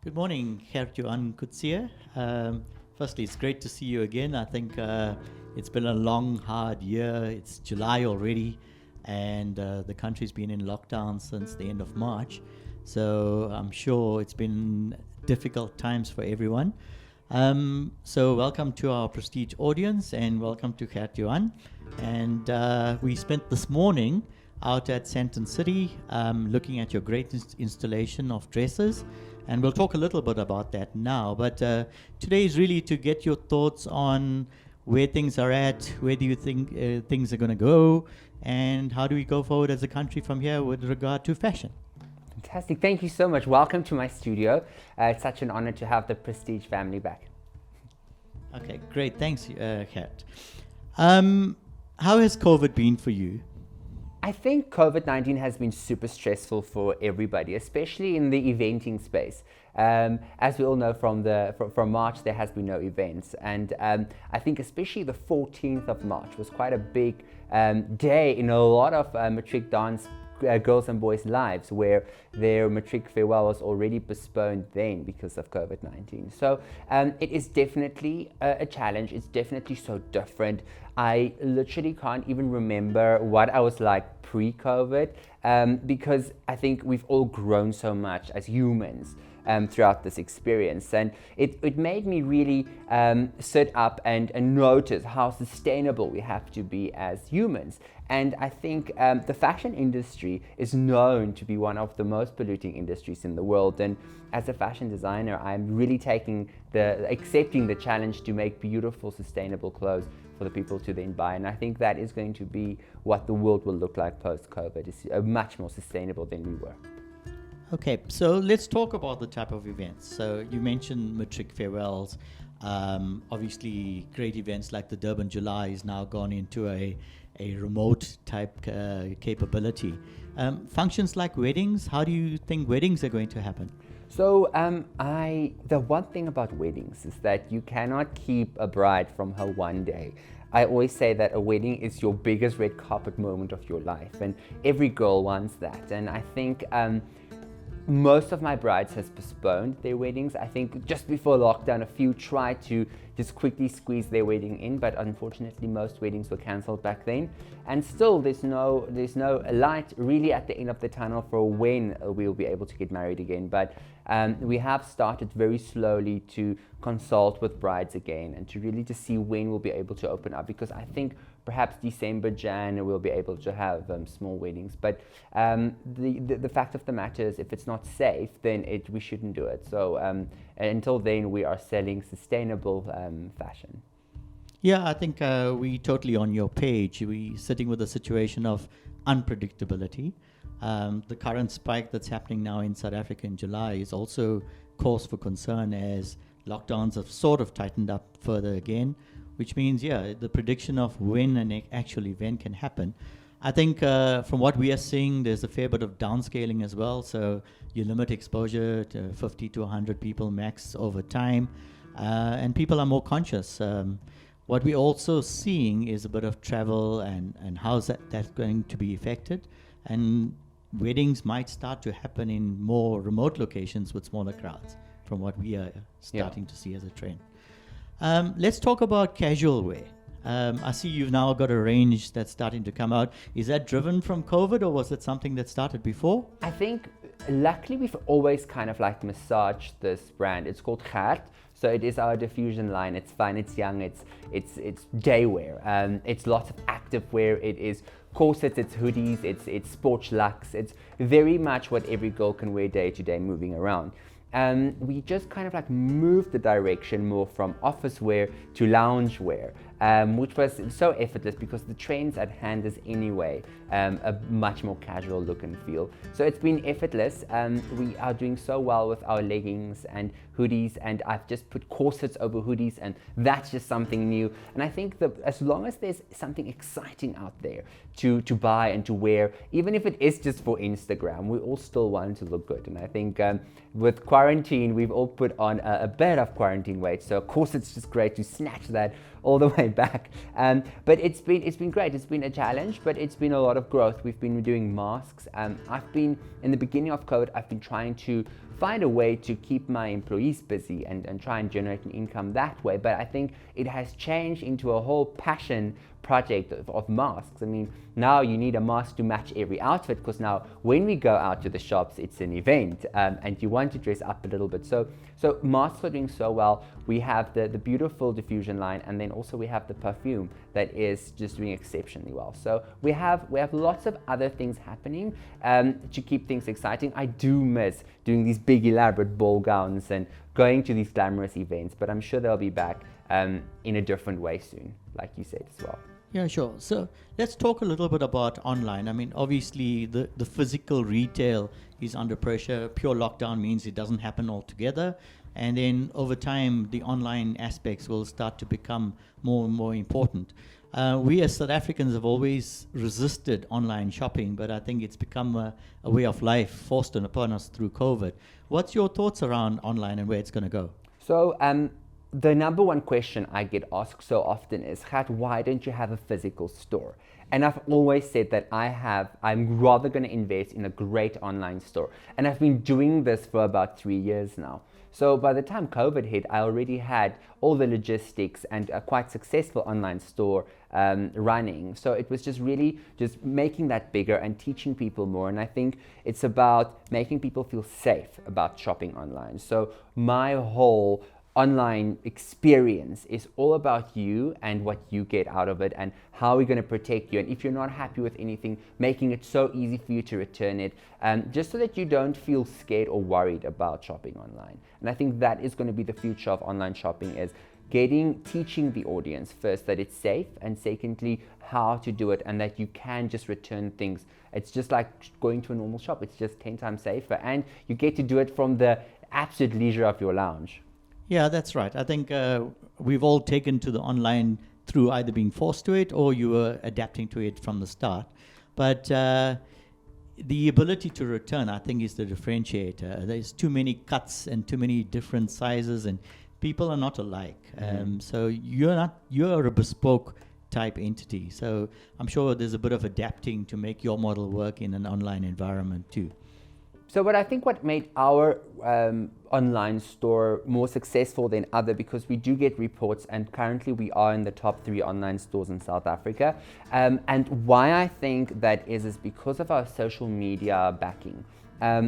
Good morning, Gert-Johan Coetzee. Firstly, it's great to see you again. I think it's been a long, hard year. It's July already, and the country's been in lockdown since the end of March. So I'm sure it's been difficult times for everyone. So welcome to our Prestige audience, and welcome to Gert-Johan. And we spent this morning out at Sandton City looking at your great installation of dresses. And we'll talk a little bit about that now. But today is really to get your thoughts on where things are at, where do you think things are going to go, and how do we go forward as a country from here with regard to fashion. Fantastic. Thank you so much. Welcome to my studio. It's such an honor to have the Prestige family back. Okay, great. Thanks, Gert. How has COVID been for you? I think COVID-19 has been super stressful for everybody, especially in the eventing space. As we all know, from March, there has been no events. And I think especially the 14th of March was quite a big day in a lot of matric dance girls and boys' lives, where their matric farewell was already postponed then because of COVID-19. So it is definitely a challenge. It's definitely so different. I literally can't even remember what I was like pre-COVID because I think we've all grown so much as humans throughout this experience, and it made me really sit up and notice how sustainable we have to be as humans. And I think the fashion industry is known to be one of the most polluting industries in the world. And as a fashion designer, I'm really accepting the challenge to make beautiful, sustainable clothes for the people to then buy. And I think that is going to be what the world will look like post-COVID. It's much more sustainable than we were. Okay, so let's talk about the type of events. So you mentioned matric farewells. Obviously, great events like the Durban July is now gone into a remote type capability. Functions like weddings, how do you think weddings are going to happen? So the one thing about weddings is that you cannot keep a bride from her one day. I always say that a wedding is your biggest red carpet moment of your life, and every girl wants that. And I think most of my brides has postponed their weddings. I think just before lockdown, a few tried to just quickly squeeze their wedding in, but unfortunately most weddings were cancelled back then. And still there's no light really at the end of the tunnel for when we'll be able to get married again. But we have started very slowly to consult with brides again and to really to see when we'll be able to open up, because I think perhaps December, Jan, we'll be able to have small weddings. But the fact of the matter is, if it's not safe, then we shouldn't do it. So until then, we are selling sustainable fashion. Yeah, I think we totally on your page. We're sitting with a situation of unpredictability. The current spike that's happening now in South Africa in July is also cause for concern, as lockdowns have sort of tightened up further again, which means, the prediction of when an actual event can happen. I think from what we are seeing, there's a fair bit of downscaling as well. So you limit exposure to 50 to 100 people max over time, and people are more conscious. What we're also seeing is a bit of travel and how's that's going to be affected. And weddings might start to happen in more remote locations with smaller crowds, from what we are starting to see as a trend. Let's talk about casual wear. I see you've now got a range that's starting to come out. Is that driven from COVID, or was it something that started before? I think luckily we've always kind of like massaged this brand. It's called Gert. So it is our diffusion line. It's fun, it's young, it's day wear. It's lots of active wear. It is corsets, it's hoodies, it's sports luxe. It's very much what every girl can wear day to day moving around. We just kind of like moved the direction more from office wear to lounge wear, which was so effortless because the trends at hand is anyway a much more casual look and feel. So it's been effortless. We are doing so well with our leggings and hoodies, and I've just put corsets over hoodies, and that's just something new. And I think that as long as there's something exciting out there to buy and to wear, even if it is just for Instagram, we all still want to look good. And I think with quarantine, we've all put on a bit of quarantine weight, so of course it's just great to snatch that all the way it back. But it's been great. It's been a challenge, but it's been a lot of growth. We've been doing masks. I've been, in the beginning of COVID, I've been trying to find a way to keep my employees busy and try and generate an income that way. But I think it has changed into a whole passion project of masks. I mean, now you need a mask to match every outfit, because now when we go out to the shops, it's an event, and you want to dress up a little bit. So masks are doing so well. We have the beautiful diffusion line, and then also we have the perfume that is just doing exceptionally well. So we have lots of other things happening to keep things exciting. I do miss doing these big elaborate ball gowns and going to these glamorous events, but I'm sure they'll be back in a different way soon, like you said as well. Yeah, sure. So let's talk a little bit about online. I mean, obviously the physical retail is under pressure. Pure lockdown means it doesn't happen altogether. And then over time, the online aspects will start to become more and more important. We as South Africans have always resisted online shopping, but I think it's become a way of life forced upon us through COVID. What's your thoughts around online and where it's going to go? So the number one question I get asked so often is, Gert, why don't you have a physical store? And I've always said that I'm rather going to invest in a great online store. And I've been doing this for about 3 years now. So by the time COVID hit, I already had all the logistics and a quite successful online store running. So it was just really just making that bigger and teaching people more. And I think it's about making people feel safe about shopping online. So my whole online experience is all about you and what you get out of it and how we're going to protect you. And if you're not happy with anything, making it so easy for you to return it, just so that you don't feel scared or worried about shopping online. And I think that is going to be the future of online shopping, is teaching the audience first that it's safe, and secondly how to do it, and that you can just return things. It's just like going to a normal shop. It's just 10 times safer, and you get to do it from the absolute leisure of your lounge. Yeah, that's right. I think we've all taken to the online through either being forced to it or you were adapting to it from the start. But the ability to return, I think, is the differentiator. There's too many cuts and too many different sizes, and people are not alike. So you're a bespoke type entity. So I'm sure there's a bit of adapting to make your model work in an online environment too. So what made our online store more successful than other, because we do get reports, and currently we are in the top 3 online stores in South Africa. And why I think that is because of our social media backing.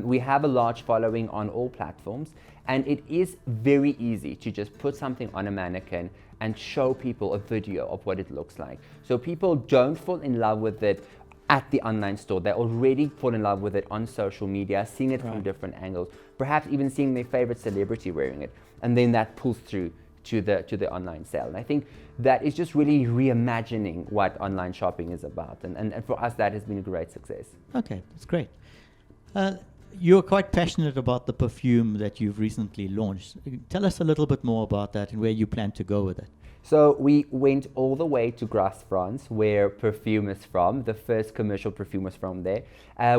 We have a large following on all platforms, and it is very easy to just put something on a mannequin and show people a video of what it looks like. So people don't fall in love with it at the online store. They already fall in love with it on social media, seeing it from different angles, perhaps even seeing their favorite celebrity wearing it, and then that pulls through to the online sale. And I think that is just really reimagining what online shopping is about, and for us that has been a great success. Okay, that's great. You're quite passionate about the perfume that you've recently launched. Tell us a little bit more about that and where you plan to go with it. So we went all the way to Grasse, France, where perfume is from. The first commercial perfume was from there.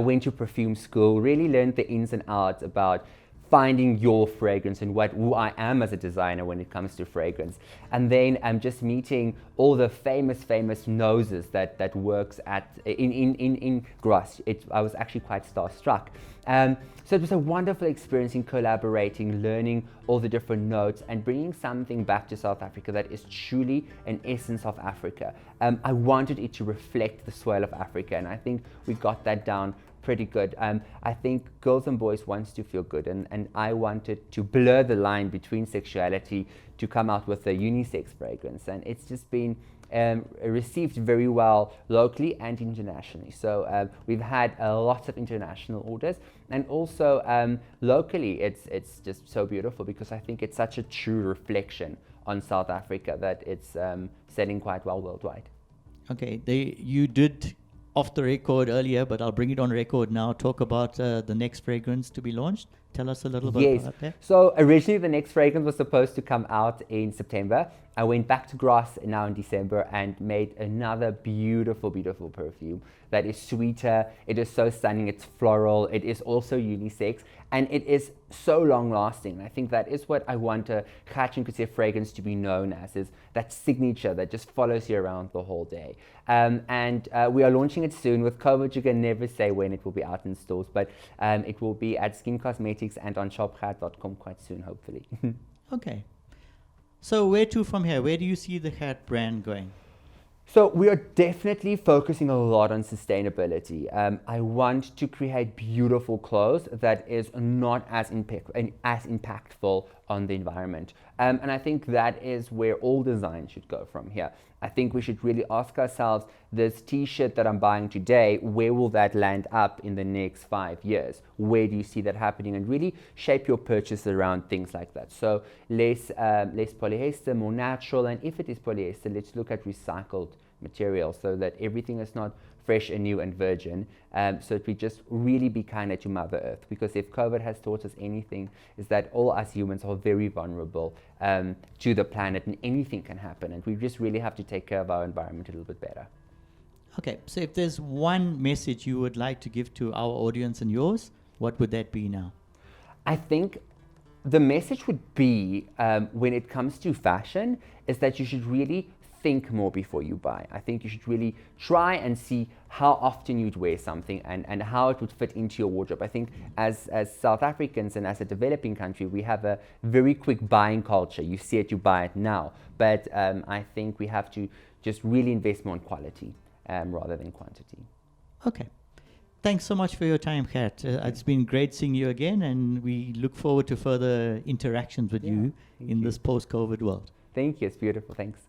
Went to perfume school, really learned the ins and outs about finding your fragrance and who I am as a designer when it comes to fragrance. And then I'm just meeting all the famous noses that works in Grasse. I was actually quite starstruck. So it was a wonderful experience in collaborating, learning all the different notes and bringing something back to South Africa that is truly an essence of Africa. I wanted it to reflect the soil of Africa, and I think we got that down pretty good. I think girls and boys wants to feel good, and I wanted to blur the line between sexuality to come out with a unisex fragrance, and it's just been received very well locally and internationally. So we've had lots of international orders, and also locally it's just so beautiful, because I think it's such a true reflection on South Africa that it's selling quite well worldwide. Okay, you did off the record earlier, but I'll bring it on record now. Talk about the next fragrance to be launched. tell us a little bit Yes. about that? So originally the next fragrance was supposed to come out in September. I went back to grass now in December and made another beautiful, beautiful perfume that is sweeter. It is so stunning. It's floral. It is also unisex, and it is so long lasting. I think that is what I want a Gert-Johan Coetzee fragrance to be known as, is that signature that just follows you around the whole day. And we are launching it soon. With COVID, you can never say when it will be out in stores, but it will be at Skin Cosmetics and on shopgert.com quite soon, hopefully. Okay. So where to from here? Where do you see the Gert brand going? So we are definitely focusing a lot on sustainability. I want to create beautiful clothes that is not as impactful on the environment. And I think that is where all design should go from here. I think we should really ask ourselves, this t-shirt that I'm buying today, where will that land up in the next 5 years? Where do you see that happening? And really shape your purchase around things like that. So less polyester, more natural. And if it is polyester, let's look at recycled material so that everything is not fresh and new and virgin, so that we just really be kinder to Mother Earth. Because if COVID has taught us anything, is that all us humans are very vulnerable to the planet, and anything can happen, and we just really have to take care of our environment a little bit better. Okay, so if there's one message you would like to give to our audience and yours, what would that be now? I think the message would be, when it comes to fashion, is that you should really think more before you buy. I think you should really try and see how often you'd wear something and how it would fit into your wardrobe. I think as South Africans and as a developing country, we have a very quick buying culture. You see it, you buy it now. But I think we have to just really invest more in quality rather than quantity. Okay. Thanks so much for your time, Gert. It's been great seeing you again, and we look forward to further interactions with you in this post-COVID world. Thank you. It's beautiful. Thanks.